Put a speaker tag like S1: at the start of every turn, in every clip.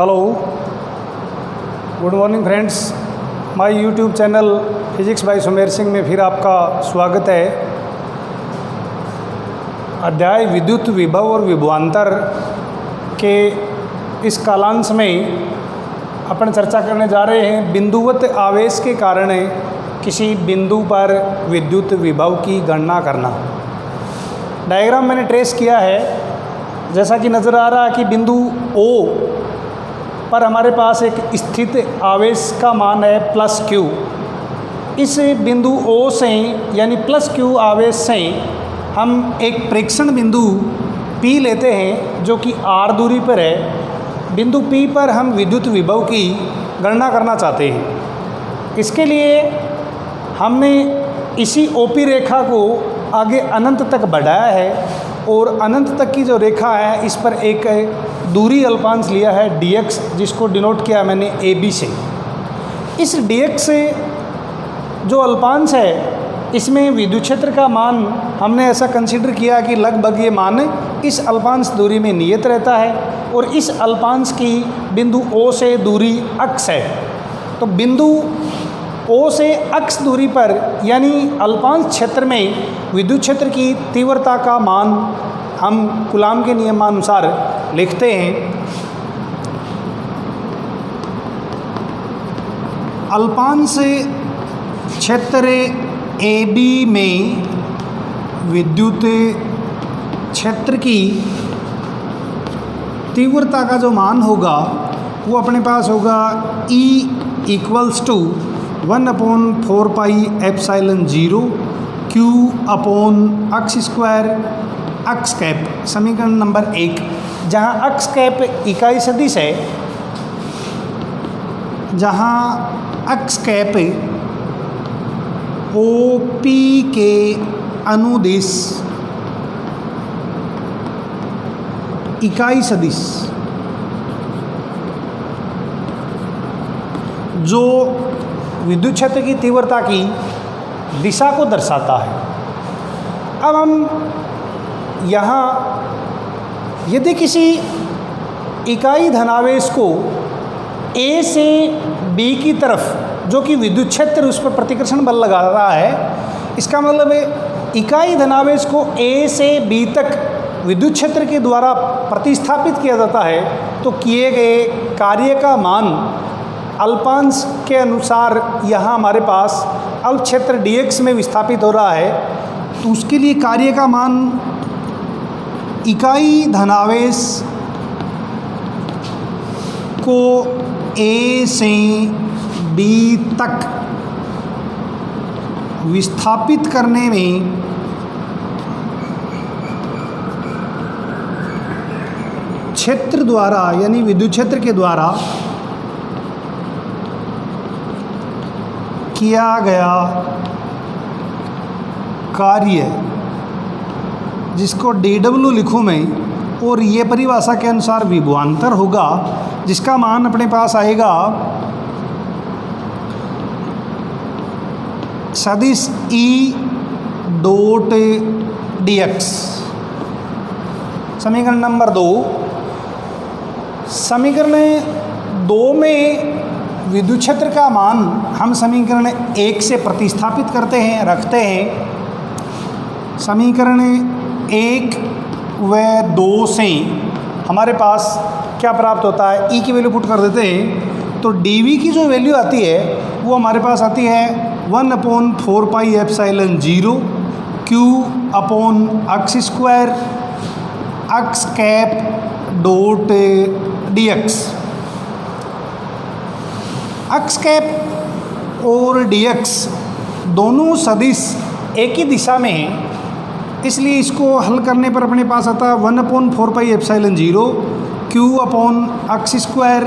S1: Hello, good morning friends. My YouTube channel physics bye Sumer Singh में फिर आपका स्वागत है। अध्याय विद्युत विभव और विभवांतर के इस कालांश में अपन चर्चा करने जा रहे हैं बिंदुवत आवेश के कारण किसी बिंदु पर विद्युत विभव की गणना करना। डायग्राम मैंने ट्रेस किया है, जैसा कि नज़र आ रहा है कि बिंदु O पर हमारे पास एक स्थित आवेश का मान है +Q। इस बिंदु O से यानी +Q आवेश से हम एक प्रेक्षण बिंदु P लेते हैं जो कि R दूरी पर है। बिंदु P पर हम विद्युत विभव की गणना करना चाहते हैं। इसके लिए हमने इसी OP रेखा को आगे अनंत तक बढ़ाया है और अनंत तक की जो रेखा है इस पर एक दूरी अल्पांश लिया है dx, जिसको डिनोट किया मैंने AB से। इस dx से जो अल्पांश है इसमें विद्युत क्षेत्र का मान हमने ऐसा कंसीडर किया कि लगभग ये मान इस अल्पांश दूरी में नियत रहता है और इस अल्पांश की बिंदु O से दूरी अक्ष है। तो बिंदु O से अक्ष दूरी पर यानी अल्पांश क्षेत्र में विद्युत क्षेत्र की तीव्रता का मान हम कूलाम के नियमानुसार लिखते हैं। अल्पांश क्षेत्र AB में विद्युत क्षेत्र की तीव्रता का जो मान होगा वो अपने पास होगा E = 1/4πε0 Q अपॉन अक्ष स्क्वायर अक्ष कैप। समीकरण नंबर 1, जहाँ अक्ष कैप इकाई सदिश है, जहाँ अक्ष कैप OP के अनुदिश इकाई सदिश जो विद्युत क्षेत्र की तीव्रता की दिशा को दर्शाता है। अब हम यहाँ यदि किसी इकाई धनावेश को A से B की तरफ, जो कि विद्युत क्षेत्र उस पर प्रतिकर्षण बल लगा रहा है, इसका मतलब है इकाई धनावेश को A से B तक विद्युत क्षेत्र के द्वारा प्रतिस्थापित किया जाता है तो किए गए कार्य का मान अल्पांश के अनुसार यहाँ हमारे पास अल्प क्षेत्र dx में विस्थापित हो रहा है। तो उसके लिए कार्य का मान इकाई धनावेश को A से B तक विस्थापित करने में क्षेत्र द्वारा यानी विद्युत क्षेत्र के द्वारा किया गया कार्य, जिसको dw लिखूँ मैं, और ये परिभाषा के अनुसार विभवांतर होगा, जिसका मान अपने पास आएगा सदिश E डॉट dx। समीकरण नंबर 2, समीकरण 2 में विद्युत क्षेत्र का मान हम समीकरण 1 से प्रतिस्थापित करते हैं, रखते हैं। समीकरण 1 व 2 से हमारे पास क्या प्राप्त होता है, E की वैल्यू पुट कर देते हैं तो dV की जो वैल्यू आती है वो हमारे पास आती है 1/4πε0 Q अपॉन अक्ष स्क्वायर अक्ष कैप डॉट dx। अक्ष कैप और dx दोनों सदिश एक ही दिशा में हैं, इसलिए इसको हल करने पर अपने पास आता है 1/4πε0 Q अपॉन अक्ष स्क्वायर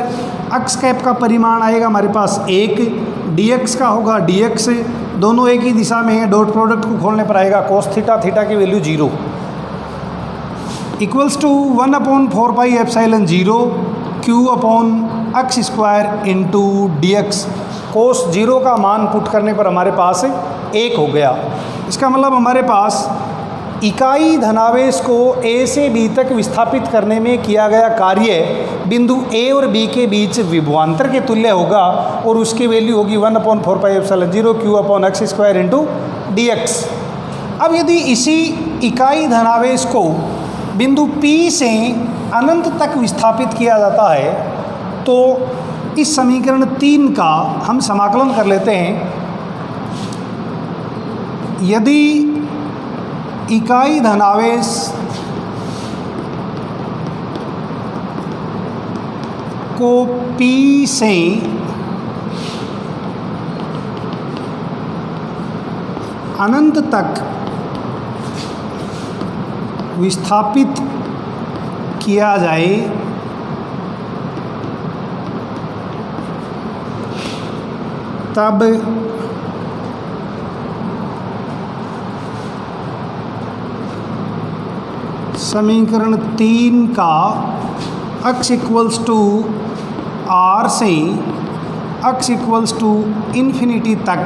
S1: अक्ष कैप का परिमाण आएगा हमारे पास 1, dx का होगा dx, दोनों एक ही दिशा में हैं, डॉट प्रोडक्ट को खोलने पर आएगा cos थीटा, थीटा की वैल्यू 0 = 1/4πε0 Q अपॉन अक्ष स्क्वायर इंटू dx। cos 0 का मान पुट करने पर हमारे पास 1 हो गया। इसका मतलब हमारे पास इकाई धनावेश को ए से बी तक विस्थापित करने में किया गया कार्य बिंदु ए और बी के बीच विभवांतर के तुल्य होगा और उसकी वैल्यू होगी 1/4πε0 Q/x² इंटू dx। अब यदि इसी इकाई धनावेश को बिंदु P से अनंत तक विस्थापित किया जाता है तो इस समीकरण 3 का हम समाकलन कर लेते हैं। यदि इकाई धनावेश को P से अनंत तक विस्थापित किया जाए तब समीकरण 3 का x = r से x =∞ तक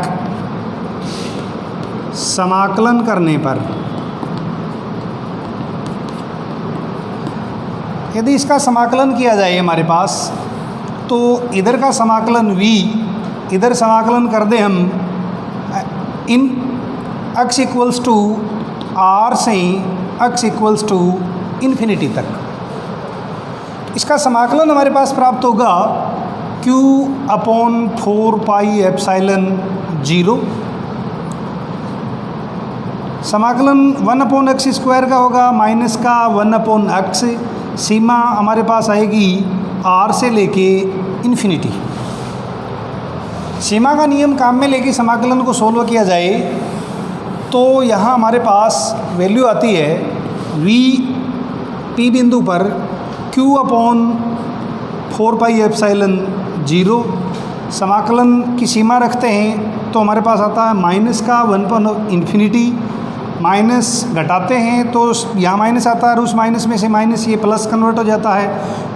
S1: समाकलन करने पर यदि इसका समाकलन किया जाए हमारे पास तो इधर का समाकलन v, इधर समाकलन कर दें हम इन x = r से x =∞ तक। इसका समाकलन हमारे पास प्राप्त होगा Q/4πε0। समाकलन 1/x² का होगा माइनस का 1/x, सीमा हमारे पास आएगी r से लेके इन्फिनिटी। सीमा का नियम काम में लेके समाकलन को सोल्व किया जाए तो यहाँ हमारे पास वैल्यू आती है v P बिंदु पर Q/4πε0। समाकलन की सीमा रखते हैं तो हमारे पास आता है माइनस का 1/∞, माइनस घटाते हैं तो यहाँ माइनस आता है और उस माइनस में से माइनस ये प्लस कन्वर्ट हो जाता है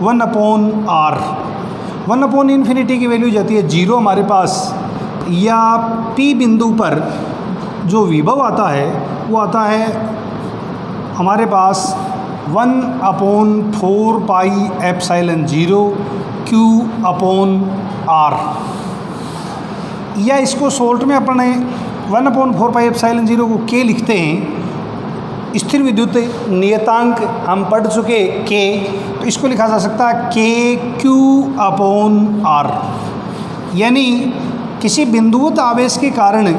S1: 1/r। 1/∞ की वैल्यू जाती है 0 हमारे पास। या P बिंदु पर जो विभव आता है वो आता है हमारे पास 1/4πε0 Q/r। या इसको शॉर्ट में अपने 1/4πε0 को k लिखते हैं। स्थिर विद्युत नियतांक हम पढ़ चुके k, तो इसको लिखा जा सकता है kQ/r। यानी किसी बिंदुवत आवेश के कारण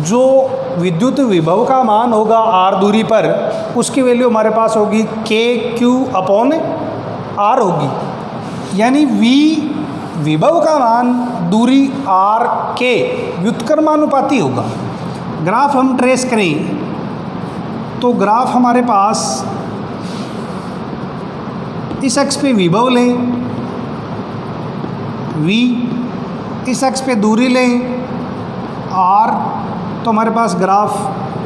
S1: जो विद्युत विभव का मान होगा r दूरी पर, उसकी वैल्यू हमारे पास होगी kQ/r होगी। यानी v विभव का मान दूरी r के व्युत्क्रमानुपाती होगा। ग्राफ हम ट्रेस करें तो ग्राफ हमारे पास इस अक्ष पे विभव लें v, इस अक्ष पे दूरी लें r, तो हमारे पास ग्राफ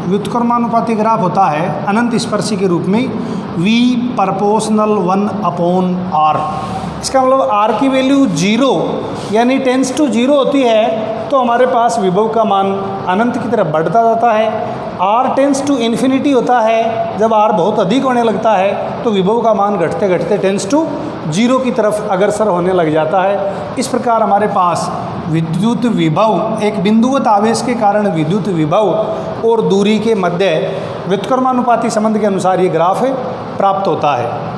S1: व्युत्क्रमानुपाती ग्राफ होता है अनंत स्पर्शी के रूप में v ∝ 1/r। इसका मतलब r की वैल्यू 0 यानी टेंस टू 0 होती है तो हमारे पास विभव का मान अनंत की तरफ बढ़ता जाता है। r टेंस टू इन्फिनिटी होता है, जब r बहुत अधिक होने लगता है तो विभव का मान घटते घटते टेंस टू 0 की तरफ अग्रसर होने लग जाता है। इस प्रकार हमारे पास विद्युत विभव, एक बिंदुवत आवेश के कारण विद्युत विभव और दूरी के मध्य व्युत्क्रमानुपाती संबंध के अनुसार ये ग्राफ प्राप्त होता है।